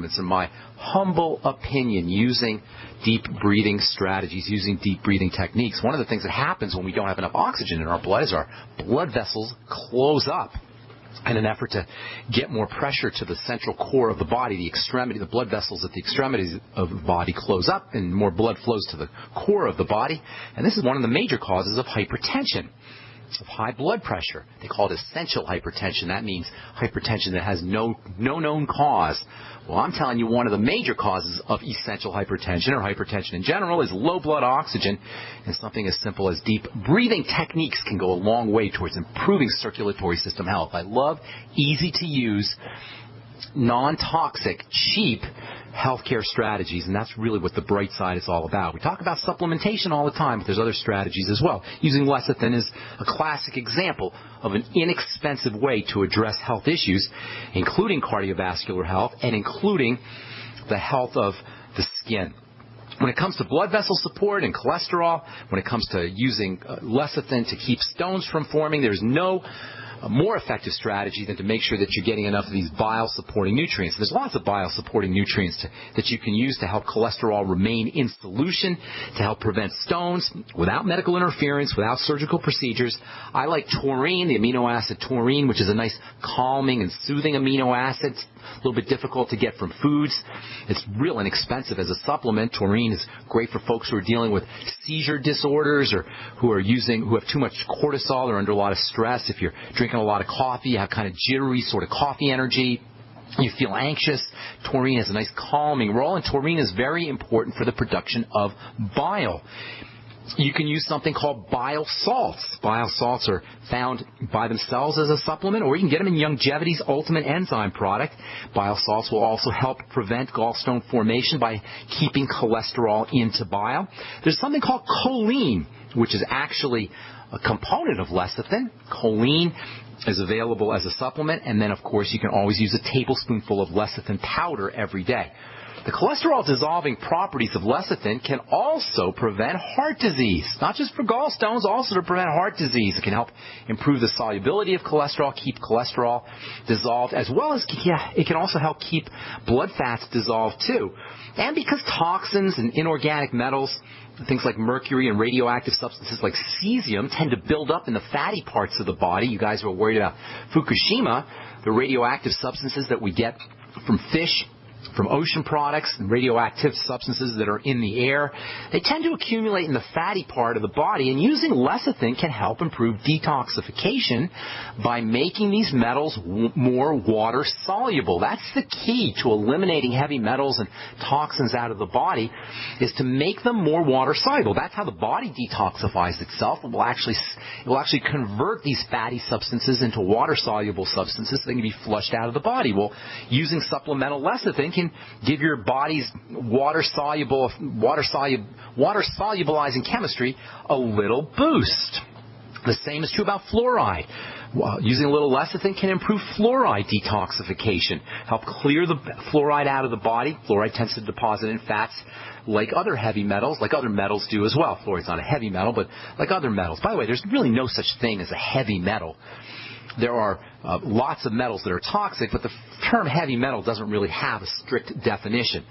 It's in my humble opinion, using deep breathing strategies, using deep breathing techniques. One of the things that happens when we don't have enough oxygen in our blood is our blood vessels close up. In an effort to get more pressure to the central core of the body, the blood vessels at the extremities of the body close up and more blood flows to the core of the body. And this is one of the major causes of hypertension, of high blood pressure. They call it essential hypertension. That means hypertension that has no known cause. Well, I'm telling you, one of the major causes of essential hypertension, or hypertension in general, is low blood oxygen. And something as simple as deep breathing techniques can go a long way towards improving circulatory system health. I love easy-to-use, non-toxic, cheap healthcare strategies, and that's really what the Brightside is all about. We talk about supplementation all the time, but there's other strategies as well. Using lecithin is a classic example of an inexpensive way to address health issues, including cardiovascular health and including the health of the skin. When it comes to blood vessel support and cholesterol, when it comes to using lecithin to keep stones from forming, there's no more effective strategy than to make sure that you're getting enough of these bile-supporting nutrients. There's lots of bile-supporting nutrients that you can use to help cholesterol remain in solution, to help prevent stones without medical interference, without surgical procedures. I like taurine, the amino acid taurine, which is a nice calming and soothing amino acid. It's a little bit difficult to get from foods. It's real inexpensive as a supplement. Taurine is great for folks who are dealing with seizure disorders or who have too much cortisol or under a lot of stress. If you're drinking a lot of coffee, you have kind of jittery sort of coffee energy, you feel anxious, taurine has a nice calming role, and taurine is very important for the production of bile. You can use something called bile salts. Bile salts are found by themselves as a supplement, or you can get them in Longevity's Ultimate Enzyme product. Bile salts will also help prevent gallstone formation by keeping cholesterol into bile. There's something called choline, which is actually a component of lecithin. Choline is available as a supplement, and then, of course, you can always use a tablespoonful of lecithin powder every day. The cholesterol-dissolving properties of lecithin can also prevent heart disease, not just for gallstones, also to prevent heart disease. It can help improve the solubility of cholesterol, keep cholesterol dissolved, as well as it can also help keep blood fats dissolved too. And because toxins and inorganic metals, things like mercury and radioactive substances like cesium, tend to build up in the fatty parts of the body. You guys who are worried about Fukushima, the radioactive substances that we get from fish, from ocean products, and radioactive substances that are in the air, they tend to accumulate in the fatty part of the body, and using lecithin can help improve detoxification by making these metals more water soluble. That's the key to eliminating heavy metals and toxins out of the body, is to make them more water soluble. That's how the body detoxifies itself. It will actually convert these fatty substances into water soluble substances so they can be flushed out of the body. Well, using supplemental lecithin can give your body's water solubilizing chemistry a little boost. The same is true about fluoride. Using a little lecithin can improve fluoride detoxification, help clear the fluoride out of the body. Fluoride tends to deposit in fats like other heavy metals, like other metals do as well. Fluoride's not a heavy metal, but like other metals. By the way, there's really no such thing as a heavy metal. There are lots of metals that are toxic, but the term heavy metal doesn't really have a strict definition.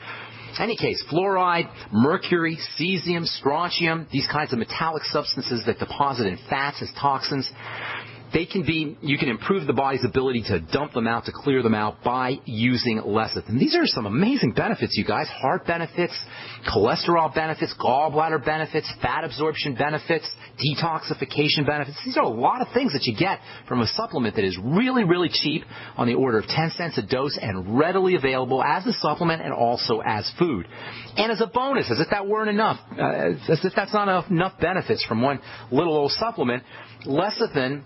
In any case, fluoride, mercury, cesium, strontium, these kinds of metallic substances that deposit in fats as toxins, you can improve the body's ability to dump them out, to clear them out by using lecithin. These are some amazing benefits, you guys. Heart benefits, cholesterol benefits, gallbladder benefits, fat absorption benefits, detoxification benefits. These are a lot of things that you get from a supplement that is really, really cheap, on the order of 10 cents a dose, and readily available as a supplement and also as food. And as a bonus, as if that weren't enough, as if that's not enough benefits from one little old supplement, lecithin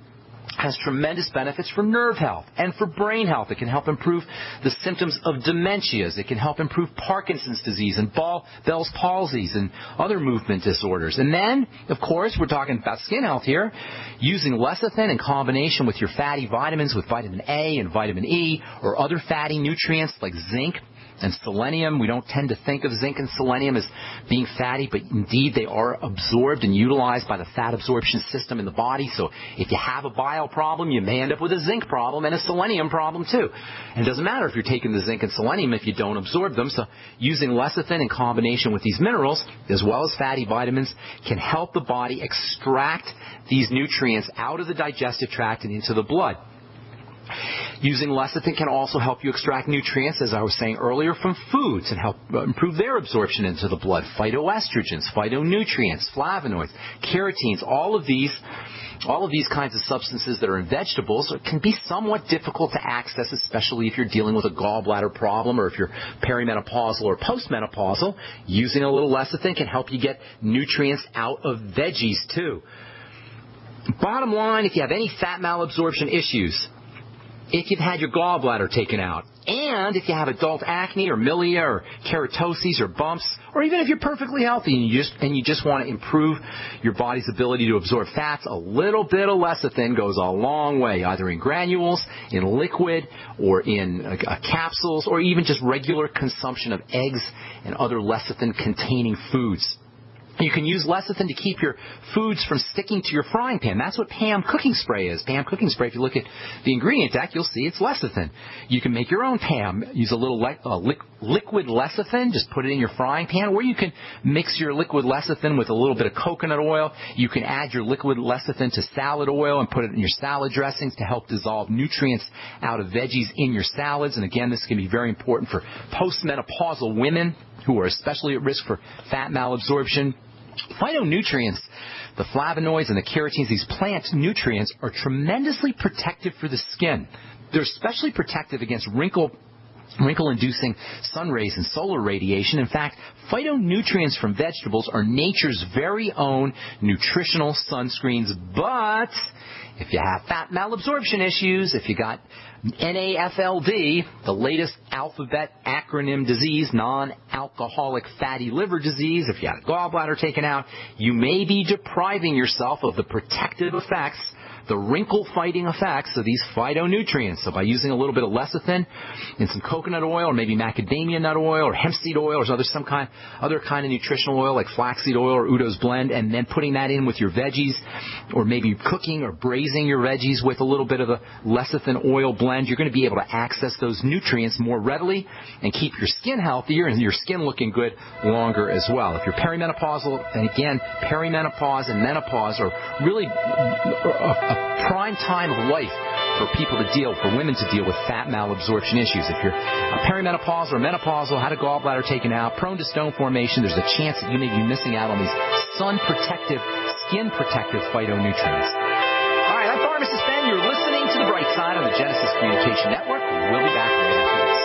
has tremendous benefits for nerve health and for brain health. It can help improve the symptoms of dementias. It can help improve Parkinson's disease and Bell's palsies and other movement disorders. And then, of course, we're talking about skin health here. Using lecithin in combination with your fatty vitamins, with vitamin A and vitamin E, or other fatty nutrients like zinc, and selenium. We don't tend to think of zinc and selenium as being fatty, but indeed they are absorbed and utilized by the fat absorption system in the body. So if you have a bile problem, you may end up with a zinc problem and a selenium problem too. And it doesn't matter if you're taking the zinc and selenium if you don't absorb them. So using lecithin in combination with these minerals, as well as fatty vitamins, can help the body extract these nutrients out of the digestive tract and into the blood. Using lecithin can also help you extract nutrients, as I was saying earlier, from foods and help improve their absorption into the blood. Phytoestrogens, phytonutrients, flavonoids, carotenes, all of these kinds of substances that are in vegetables can be somewhat difficult to access, especially if you're dealing with a gallbladder problem or if you're perimenopausal or postmenopausal. Using a little lecithin can help you get nutrients out of veggies too. Bottom line, if you have any fat malabsorption issues, if you've had your gallbladder taken out, and if you have adult acne or milia or keratoses or bumps, or even if you're perfectly healthy and you just want to improve your body's ability to absorb fats, a little bit of lecithin goes a long way, either in granules, in liquid, or in capsules, or even just regular consumption of eggs and other lecithin-containing foods. You can use lecithin to keep your foods from sticking to your frying pan. That's what Pam cooking spray is. Pam cooking spray, if you look at the ingredient deck, you'll see it's lecithin. You can make your own Pam. Use a little liquid lecithin. Just put it in your frying pan. Or you can mix your liquid lecithin with a little bit of coconut oil. You can add your liquid lecithin to salad oil and put it in your salad dressings to help dissolve nutrients out of veggies in your salads. And again, this can be very important for postmenopausal women who are especially at risk for fat malabsorption. Phytonutrients, the flavonoids and the carotenes, these plant nutrients are tremendously protective for the skin. They're especially protective against wrinkle-inducing sun rays and solar radiation. In fact, phytonutrients from vegetables are nature's very own nutritional sunscreens. But if you have fat malabsorption issues, if you got NAFLD, the latest alphabet acronym disease, non-alcoholic fatty liver disease, if you had a gallbladder taken out, you may be depriving yourself of the protective effects, the wrinkle-fighting effects of these phytonutrients. So by using a little bit of lecithin and some coconut oil, or maybe macadamia nut oil, or hemp seed oil, or other kind of nutritional oil like flaxseed oil or Udo's blend, and then putting that in with your veggies, or maybe cooking or braising your veggies with a little bit of a lecithin oil blend, you're going to be able to access those nutrients more readily and keep your skin healthier and your skin looking good longer as well. If you're perimenopausal, and again, perimenopause and menopause are really a prime time of life for women to deal with fat malabsorption issues. If you're perimenopausal or menopausal, had a gallbladder taken out, prone to stone formation, there's a chance that you may be missing out on these sun-protective, skin-protective phytonutrients. All right, I'm Pharmacist Ben. You're listening to The Bright Side on the Genesis Communication Network. We'll be back right after this.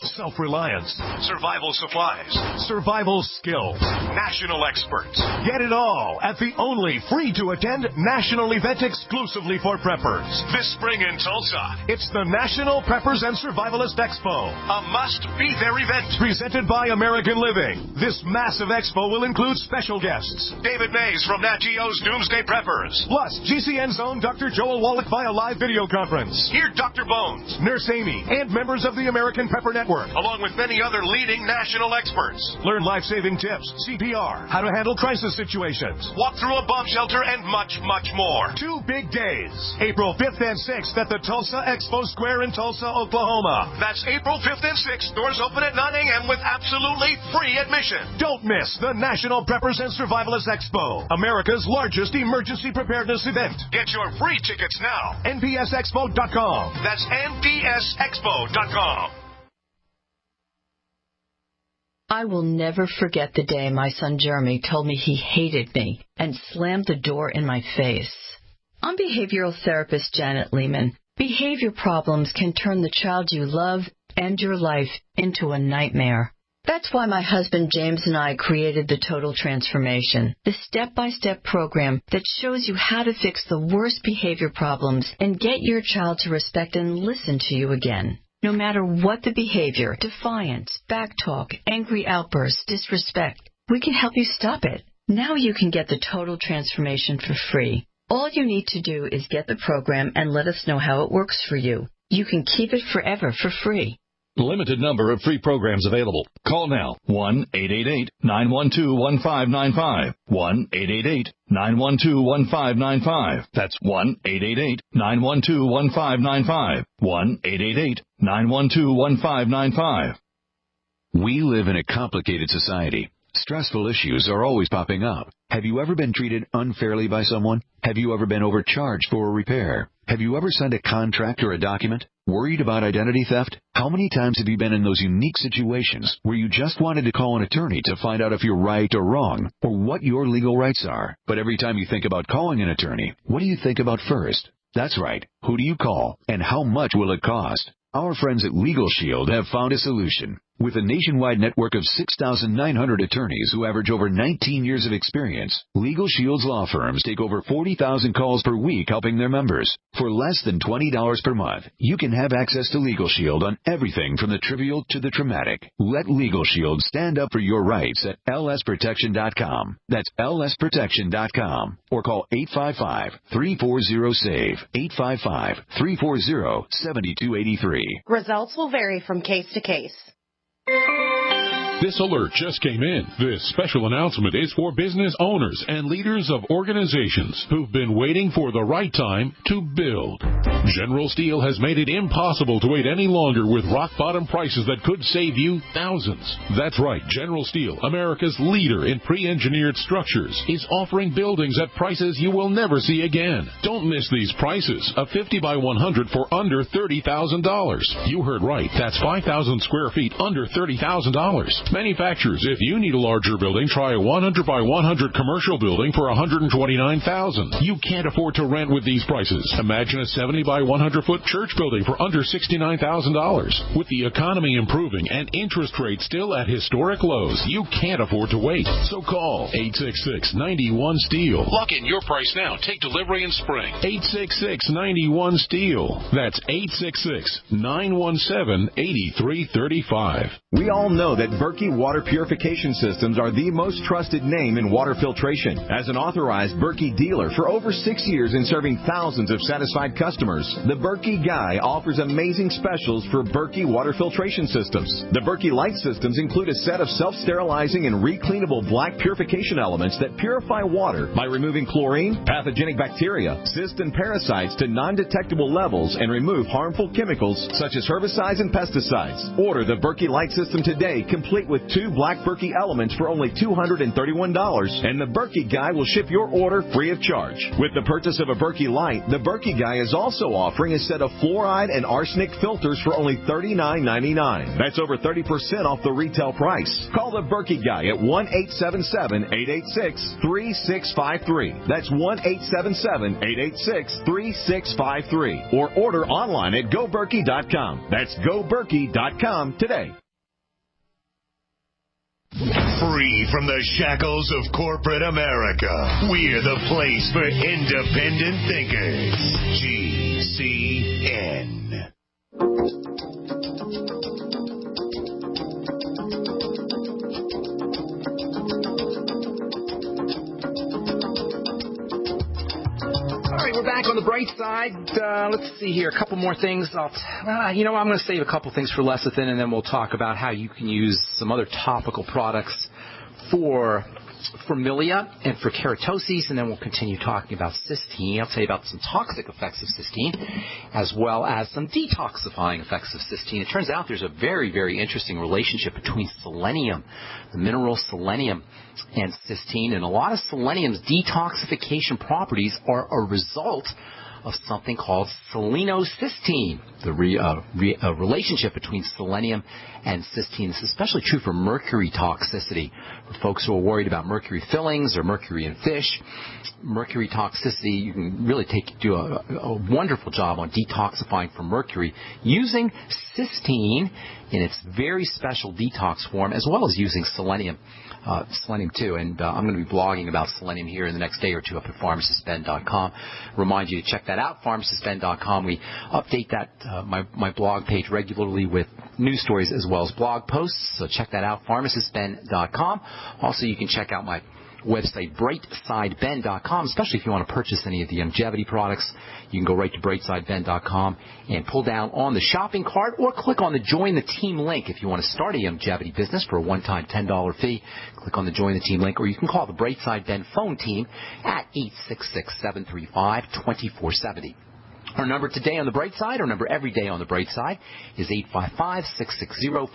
Self-reliance, survival supplies, survival skills, national experts. Get it all at the only free-to-attend national event exclusively for preppers. This spring in Tulsa, it's the National Preppers and Survivalist Expo, a must-be-there event presented by American Living. This massive expo will include special guests, David Mays from Nat Geo's Doomsday Preppers, plus GCN's own Dr. Joel Wallach via live video conference. Hear Dr. Bones, Nurse Amy, and members of the American Prepper Network, along with many other leading national experts. Learn life-saving tips, CPR, how to handle crisis situations, walk through a bomb shelter, and much, much more. 2 big days, April 5th and 6th at the Tulsa Expo Square in Tulsa, Oklahoma. That's April 5th and 6th. Doors open at 9 a.m. with absolutely free admission. Don't miss the National Preppers and Survivalists Expo, America's largest emergency preparedness event. Get your free tickets now. NPSExpo.com. That's NPSExpo.com. I will never forget the day my son Jeremy told me he hated me and slammed the door in my face. I'm behavioral therapist Janet Lehman. Behavior problems can turn the child you love and your life into a nightmare. That's why my husband James and I created the Total Transformation, the step-by-step program that shows you how to fix the worst behavior problems and get your child to respect and listen to you again. No matter what the behavior, defiance, backtalk, angry outbursts, disrespect, we can help you stop it. Now you can get the Total Transformation for free. All you need to do is get the program and let us know how it works for you. You can keep it forever for free. Limited number of free programs available. Call now. 1-888-912-1595. 1-888-912-1595. That's 1-888-912-1595. 1-888-912-1595. We live in a complicated society. Stressful issues are always popping up. Have you ever been treated unfairly by someone? Have you ever been overcharged for a repair? Have you ever signed a contract or a document? Worried about identity theft? How many times have you been in those unique situations where you just wanted to call an attorney to find out if you're right or wrong, or what your legal rights are? But every time you think about calling an attorney, what do you think about first? That's right. Who do you call, and how much will it cost? Our friends at Legal Shield have found a solution. With a nationwide network of 6,900 attorneys who average over 19 years of experience, Legal Shield's law firms take over 40,000 calls per week helping their members. For less than $20 per month, you can have access to Legal Shield on everything from the trivial to the traumatic. Let Legal Shield stand up for your rights at lsprotection.com. That's lsprotection.com. Or call 855-340-SAVE, 855-340-7283. Results will vary from case to case. This alert just came in. This special announcement is for business owners and leaders of organizations who've been waiting for the right time to build. General Steel has made it impossible to wait any longer with rock-bottom prices that could save you thousands. That's right. General Steel, America's leader in pre-engineered structures, is offering buildings at prices you will never see again. Don't miss these prices. A 50 by 100 for under $30,000. You heard right. That's 5,000 square feet under $30,000. Manufacturers, if you need a larger building, try a 100 by 100 commercial building for $129,000. You can't afford to rent with these prices. Imagine a 70 by 100 foot church building for under $69,000. With the economy improving and interest rates still at historic lows, you can't afford to wait. So call 866-91-STEEL. Lock in your price now. Take delivery in spring. 866-91-STEEL. That's 866-917-8335. We all know that Berkey Water Purification Systems are the most trusted name in water filtration. As an authorized Berkey dealer for over 6 years in serving thousands of satisfied customers, the Berkey Guy offers amazing specials for Berkey Water Filtration Systems. The Berkey Light Systems include a set of self-sterilizing and recleanable black purification elements that purify water by removing chlorine, pathogenic bacteria, cysts, and parasites to non-detectable levels and remove harmful chemicals such as herbicides and pesticides. Order the Berkey Light System today, complete with 2 black Berkey elements for only $231, and the Berkey Guy will ship your order free of charge. With the purchase of a Berkey Light, the Berkey Guy is also offering a set of fluoride and arsenic filters for only $39.99. That's over 30% off the retail price. Call the Berkey Guy at 1-877-886-3653. That's 1-877-886-3653. Or order online at GoBerkey.com. That's GoBerkey.com today. Free from the shackles of corporate America, we're the place for independent thinkers. GCN. All right, we're back on the bright side. Let's see here. A couple more things. I'm going to save a couple things for lecithin, and then we'll talk about how you can use some other topical products for milia and for keratoses, and then we'll continue talking about cysteine. I'll tell you about some toxic effects of cysteine, as well as some detoxifying effects of cysteine. It turns out there's a very, very interesting relationship between selenium, the mineral selenium, and cysteine, and a lot of selenium's detoxification properties are a result of something called selenocysteine, the relationship between selenium and cysteine. This is especially true for mercury toxicity. For folks who are worried about mercury fillings or mercury in fish, mercury toxicity, you can really do a wonderful job on detoxifying from mercury using cysteine in its very special detox form, as well as using selenium too. And I'm going to be blogging about selenium here in the next day or two up at pharmacistben.com. Remind you to check that out, pharmacistben.com. We update that my blog page regularly with news stories as well as blog posts, so check that out, pharmacistben.com. Also, you can check out my website, brightsideben.com, especially if you want to purchase any of the longevity products. You can go right to brightsideben.com and pull down on the shopping cart or click on the Join the Team link if you want to start a longevity business for a one-time $10 fee. Click on the Join the Team link, or you can call the Brightside Ben phone team at 866-735-2470. Our number today on the Bright Side, our number every day on the Bright Side, is 855-660